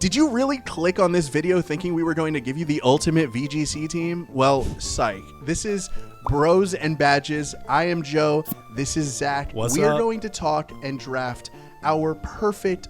Did you really click on this video thinking we were going to give you the ultimate VGC team? Well, psych. This is Bros and Badges. I am Joe. This is Zach. What's we are up? going to talk and draft our perfect,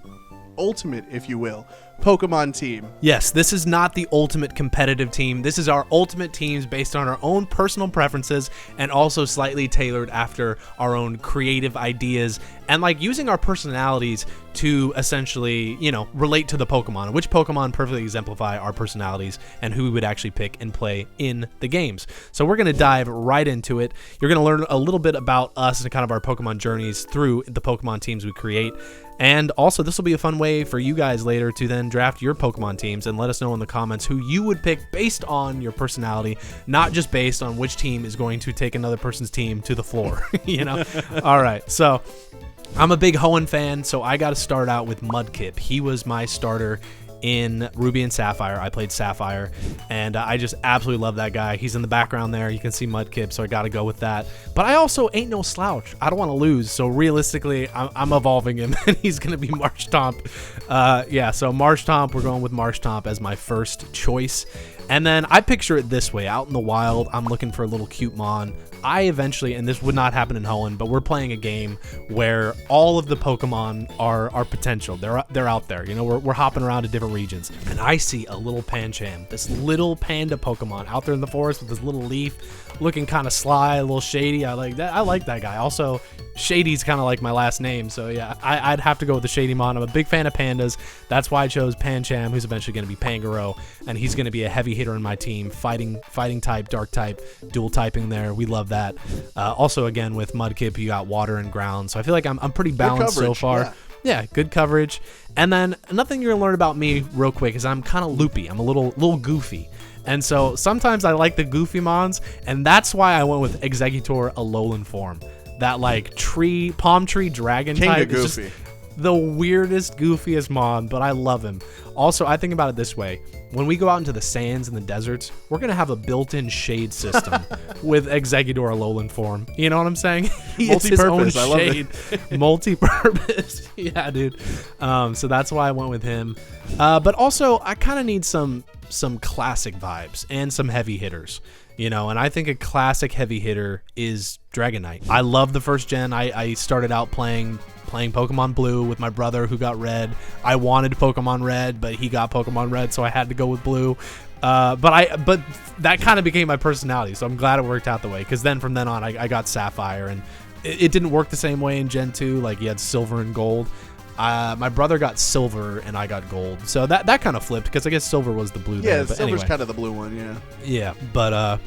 ultimate, if you will, Pokemon team. Yes, this is not the ultimate competitive team. This is our ultimate teams based on our own personal preferences and also slightly tailored after our own creative ideas and like using our personalities to essentially, relate to the Pokemon, which Pokemon perfectly exemplify our personalities and who we would actually pick and play in the games. So we're going to dive right into it. You're going to learn a little bit about us and kind of our Pokemon journeys through the Pokemon teams we create. And also, this will be a fun way for you guys later to then draft your Pokemon teams and let us know in the comments who you would pick based on your personality, not just based on which team is going to take another person's team to the floor, All right, so I'm a big Hoenn fan, so I got to start out with Mudkip. He was my starter in Ruby and Sapphire. I played Sapphire, and I just absolutely love that guy. He's in the background there. You can see Mudkip, so I got to go with that. But I also ain't no slouch. I don't want to lose, so realistically, I'm evolving him, and he's going to be Marshtomp. So Marshtomp, we're going with Marshtomp as my first choice. And then I picture it this way. Out in the wild, I'm looking for a little cute mon. I eventually, and this would not happen in Hoenn, but we're playing a game where all of the Pokemon are potential. They're out there. We're hopping around to different regions. And I see a little Pancham, this little panda Pokemon out there in the forest with this little leaf, looking kind of sly, a little shady. I like that. I like that guy. Also, Shady's kind of like my last name, so yeah, I'd have to go with the Shadymon. I'm a big fan of pandas. That's why I chose Pancham, who's eventually going to be Pangoro, and he's going to be a heavy hitter in my team, fighting type, dark type, dual typing there. We love that. Also, again, with Mudkip, you got water and ground, so I feel like I'm pretty balanced so far. Yeah, good coverage. And then another thing you're going to learn about me real quick is I'm kind of loopy. I'm a little goofy. And so sometimes I like the goofy mons, and that's why I went with Exeggutor Alolan form. That like palm tree dragon King type of is just the weirdest, goofiest mon, but I love him. Also, I think about it this way. When we go out into the sands and the deserts, we're going to have a built-in shade system with Exeggutor Alolan form. You know what I'm saying? He is his own Multi-purpose. I love shade. Multi-purpose. Yeah, dude. So that's why I went with him. But also, I kind of need some classic vibes and some heavy hitters. And I think a classic heavy hitter is Dragonite. I love the first gen. I started out playing Pokemon Blue with my brother who got Red. I wanted Pokemon Red, but he got Pokemon Red, so I had to go with Blue. But that kind of became my personality, so I'm glad it worked out the way, because then from then on, I got Sapphire, and it didn't work the same way in Gen 2. Like, you had Silver and Gold. My brother got Silver, and I got Gold. So that kind of flipped, because I guess Silver was the blue there. But Silver's anyway. kind of the blue one, yeah. Yeah, but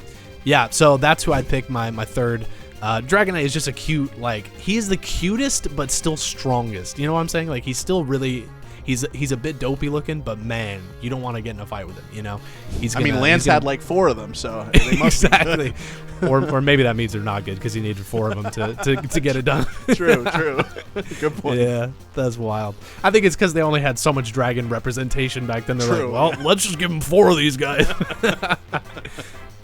so that's who I'd pick my third. Dragonite is just a cute, he's the cutest but still strongest. You know what I'm saying? Like, he's still really, he's a bit dopey looking, but man, you don't want to get in a fight with him, Lance had like 4 of them, so they must exactly. or maybe that means they're not good because he needed 4 of them to get it done. True. Good point. Yeah, that's wild. I think it's because they only had so much dragon representation back then. They're True. like, well, let's just give them 4 of these guys.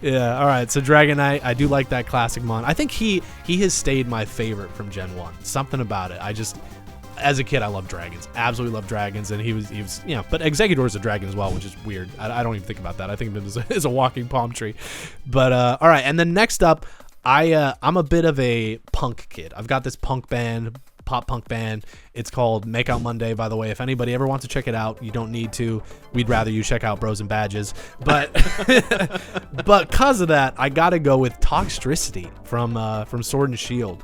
Yeah, all right. So Dragonite, I do like that classic mon. I think he has stayed my favorite from Gen 1. Something about it. As a kid, I loved dragons. Absolutely loved dragons, and he was but Exeggutor is a dragon as well, which is weird. I don't even think about that. I think of him as a walking palm tree. But all right, and then next up, I'm a bit of a punk kid. I've got this punk band, pop punk band. It's called Make Out Monday, by the way. If anybody ever wants to check it out, you don't need to. We'd rather you check out Bros and Badges. But because of that, I got to go with Toxtricity from Sword and Shield.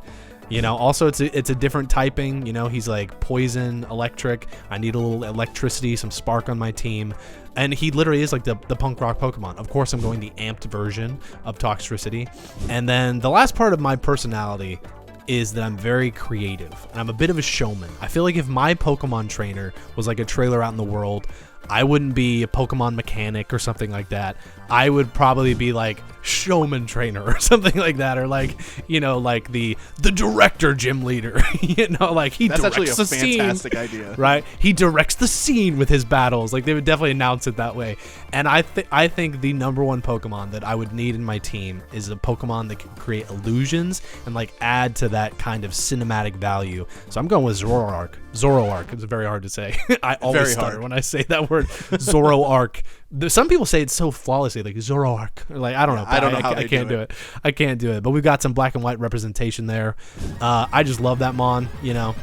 Also it's a different typing. He's like poison, electric. I need a little electricity, some spark on my team. And he literally is like the punk rock Pokemon. Of course, I'm going the amped version of Toxtricity. And then the last part of my personality is that I'm very creative, and I'm a bit of a showman. I feel like if my Pokemon trainer was like a trailer out in the world, I wouldn't be a Pokemon mechanic or something like that. I would probably be like showman trainer or something like that, or like, you know, like the director gym leader. You know, like he That's directs actually a the scene, fantastic idea. right? He directs the scene with his battles. Like they would definitely announce it that way. And I think the number one Pokemon that I would need in my team is a Pokemon that can create illusions and like add to that kind of cinematic value. So I'm going with Zoroark. Zoroark. It's very hard to say. I always Very stutter hard. when I say that word. Zoroark. Some people say it so flawlessly, like Zoroark. Like I don't know. I don't know how I they can't do do it. I can't do it. But we've got some black and white representation there. I just love that Mon. You know,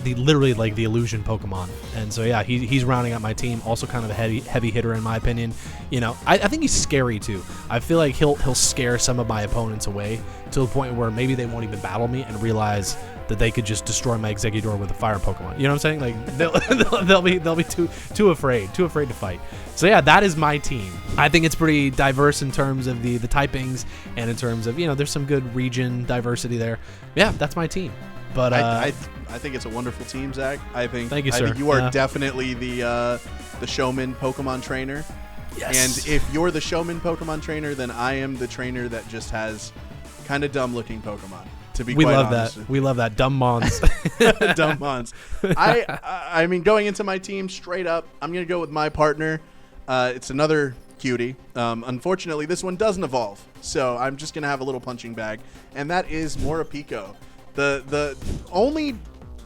literally like the illusion Pokemon. And so yeah, he's rounding out my team. Also kind of a heavy hitter in my opinion. You know, I think he's scary too. I feel like he'll scare some of my opponents away to the point where maybe they won't even battle me and realize that they could just destroy my Exeggutor with a fire Pokemon. You know what I'm saying? Like they'll be too afraid to fight. So yeah, that is my team. I think it's pretty diverse in terms of the typings and in terms of, you know, there's some good region diversity there. Yeah, that's my team. But I think it's a wonderful team, Zach. Thank you, I sir. think you are Yeah. definitely the showman Pokemon trainer. yes. And if you're the showman Pokemon trainer, then I am the trainer that just has kind of dumb looking Pokemon. To be we quite love honest. that. We love that. Dumb Mons. Dumb Mons. I mean, going into my team straight up, I'm gonna go with my partner. It's another cutie. Unfortunately, this one doesn't evolve, so I'm just gonna have a little punching bag, and that is Morapeko, the only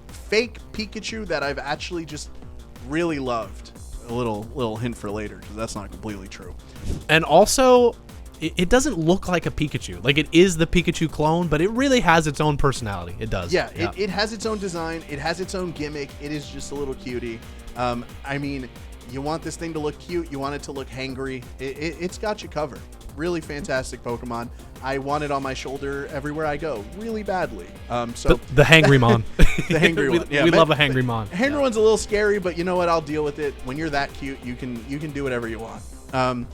fake Pikachu that I've actually just really loved. A little hint for later, because that's not completely true. And also, it doesn't look like a Pikachu. Like, it is the Pikachu clone, but it really has its own personality. It does. Yeah, it has its own design. It has its own gimmick. It is just a little cutie. I mean, you want this thing to look cute. You want it to look hangry. It's got you covered. Really fantastic Pokemon. I want it on my shoulder everywhere I go, really badly. So the Hangry Mon. the hangry one. Yeah, we love a Hangry Mon. Hangry one's a little scary, but you know what? I'll deal with it. When you're that cute, you can do whatever you want.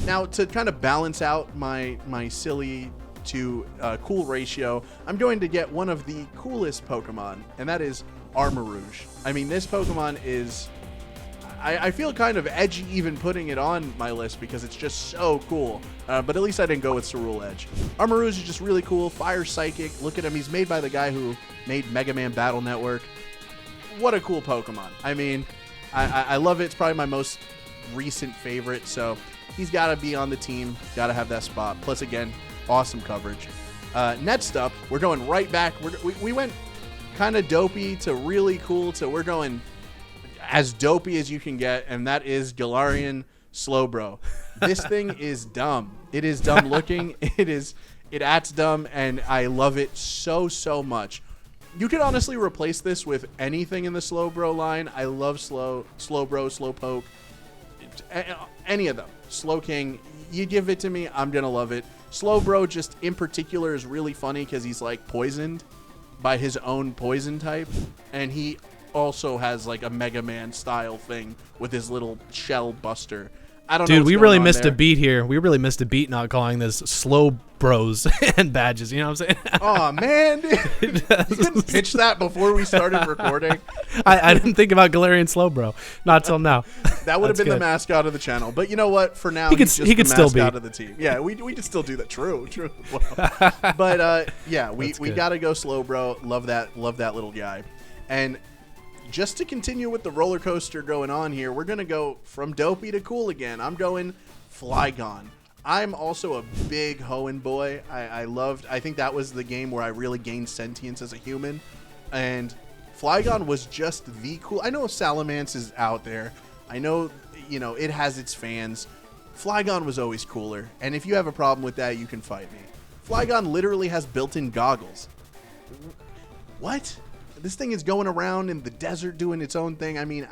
Now, to kind of balance out my silly to cool ratio, I'm going to get one of the coolest Pokemon, and that is Armarouge. I mean, this Pokemon is... I feel kind of edgy even putting it on my list because it's just so cool. But at least I didn't go with Cerule Edge. Armarouge is just really cool. Fire Psychic. Look at him. He's made by the guy who made Mega Man Battle Network. What a cool Pokemon. I mean, I love it. It's probably my most recent favorite. So he's got to be on the team. Got to have that spot. Plus, again, awesome coverage. Next up, we're going right back. We went kind of dopey to really cool to we're going as dopey as you can get, and that is Galarian Slowbro. This thing is dumb. It is dumb looking. It acts dumb, and I love it so much. You could honestly replace this with anything in the Slowbro line. I love Slowbro, Slowpoke, any of them. Slowking, you give it to me, I'm gonna love it. Slowbro just in particular is really funny because he's like poisoned by his own poison type, and he also has like a Mega Man style thing with his little shell buster. I don't know. Dude, we really missed there. a beat here. We really missed a beat not calling this Slow Bros and badges. You know what I'm saying? Oh man, dude. You didn't pitch that before we started recording. I didn't think about Galarian Slow Bro, not till now. That would have been good. the mascot of the channel. But you know what? For now, He could he's just still the mascot be. of the team. Yeah, we could still do that. True. Well, but yeah, we good. gotta go Slowbro. Love that little guy. And just to continue with the roller coaster going on here, we're gonna go from dopey to cool again. I'm going Flygon. I'm also a big Hoenn boy. I think that was the game where I really gained sentience as a human, and Flygon was just the cool. I know Salamence is out there. I know, it has its fans. Flygon was always cooler, and if you have a problem with that, you can fight me. Flygon literally has built-in goggles. What? This thing is going around in the desert doing its own thing. I mean,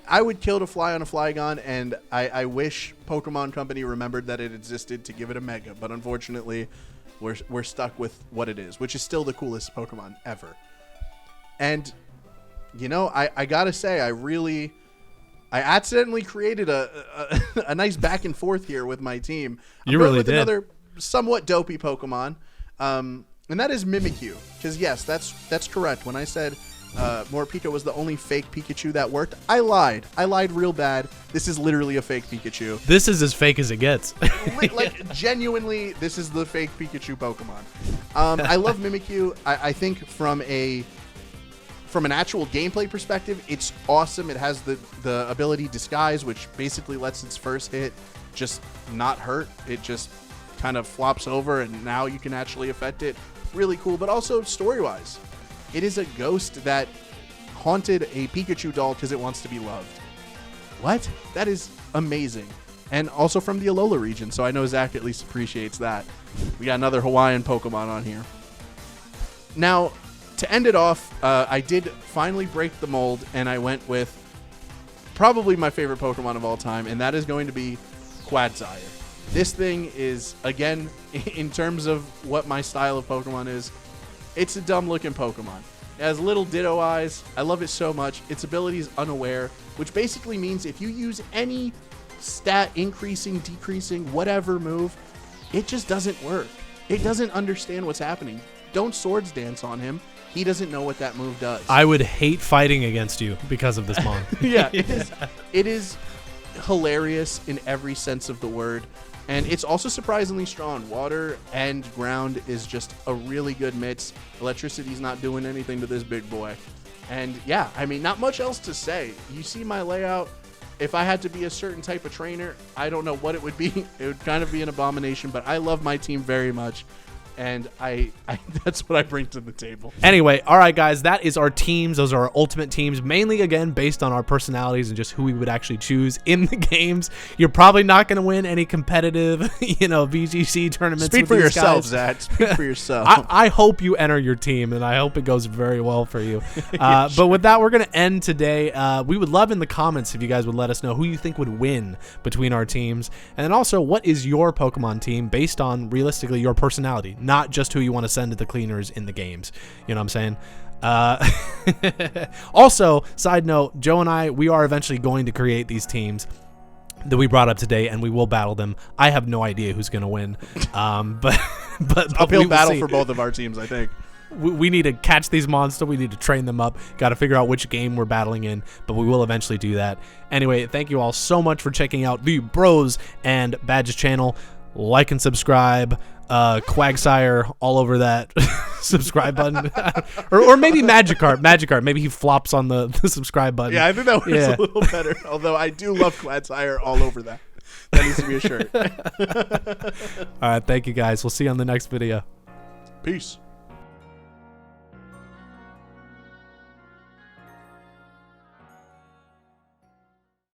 I would kill to fly on a Flygon, and I wish Pokemon Company remembered that it existed to give it a Mega. But unfortunately, we're stuck with what it is, which is still the coolest Pokemon ever. And, I gotta say, I accidentally created a nice back and forth here with my team. You really with did. Another somewhat dopey Pokemon. And that is Mimikyu, because yes, that's correct. When I said Morpeko was the only fake Pikachu that worked. I lied real bad. This is literally a fake Pikachu. This is as fake as it gets. Like genuinely, this is the fake Pikachu Pokemon. I love Mimikyu. I think from an actual gameplay perspective, it's awesome. It has the ability Disguise, which basically lets its first hit just not hurt. It just kind of flops over, and now you can actually affect it. Really cool, but also story-wise, it is a ghost that haunted a Pikachu doll because it wants to be loved. What? That is amazing. And also from the Alola region, so I know Zach at least appreciates that. We got another Hawaiian Pokemon on here. Now, to end it off, I did finally break the mold, and I went with probably my favorite Pokemon of all time, and that is going to be Quagsire. This thing is, again, in terms of what my style of Pokemon is, it's a dumb-looking Pokemon. It has little Ditto eyes. I love it so much. Its ability is Unaware, which basically means if you use any stat increasing, decreasing, whatever move, it just doesn't work. It doesn't understand what's happening. Don't Swords Dance on him. He doesn't know what that move does. I would hate fighting against you because of this mon. Yeah, it is hilarious in every sense of the word. And it's also surprisingly strong. Water and ground is just a really good mix. Electricity's not doing anything to this big boy. And yeah, I mean, not much else to say. You see my layout. If I had to be a certain type of trainer, I don't know what it would be. It would kind of be an abomination, but I love my team very much. And I that's what I bring to the table. Anyway, all right, guys, that is our teams. Those are our ultimate teams, mainly, again, based on our personalities and just who we would actually choose in the games. You're probably not going to win any competitive, VGC tournaments. Speak for yourself, Zach. Speak for yourself. I hope you enter your team, and I hope it goes very well for you. But with that, we're going to end today. We would love in the comments if you guys would let us know who you think would win between our teams. And then also, what is your Pokemon team based on, realistically, your personality? Not just who you want to send to the cleaners in the games. You know what I'm saying? Also, side note, Joe and I, we are eventually going to create these teams that we brought up today, and we will battle them. I have no idea who's going to win. But uphill battle for both of our teams, I think. We need to catch these monsters. We need to train them up. Got to figure out which game we're battling in, but we will eventually do that. Anyway, thank you all so much for checking out the Bros and Badges channel. Like and subscribe. Quagsire all over that subscribe button. or maybe Magikarp. Maybe he flops on the subscribe button. Yeah, I think that was a little better. Although I do love Quagsire all over that. That needs to be a shirt. All right, thank you guys. We'll see you on the next video. Peace.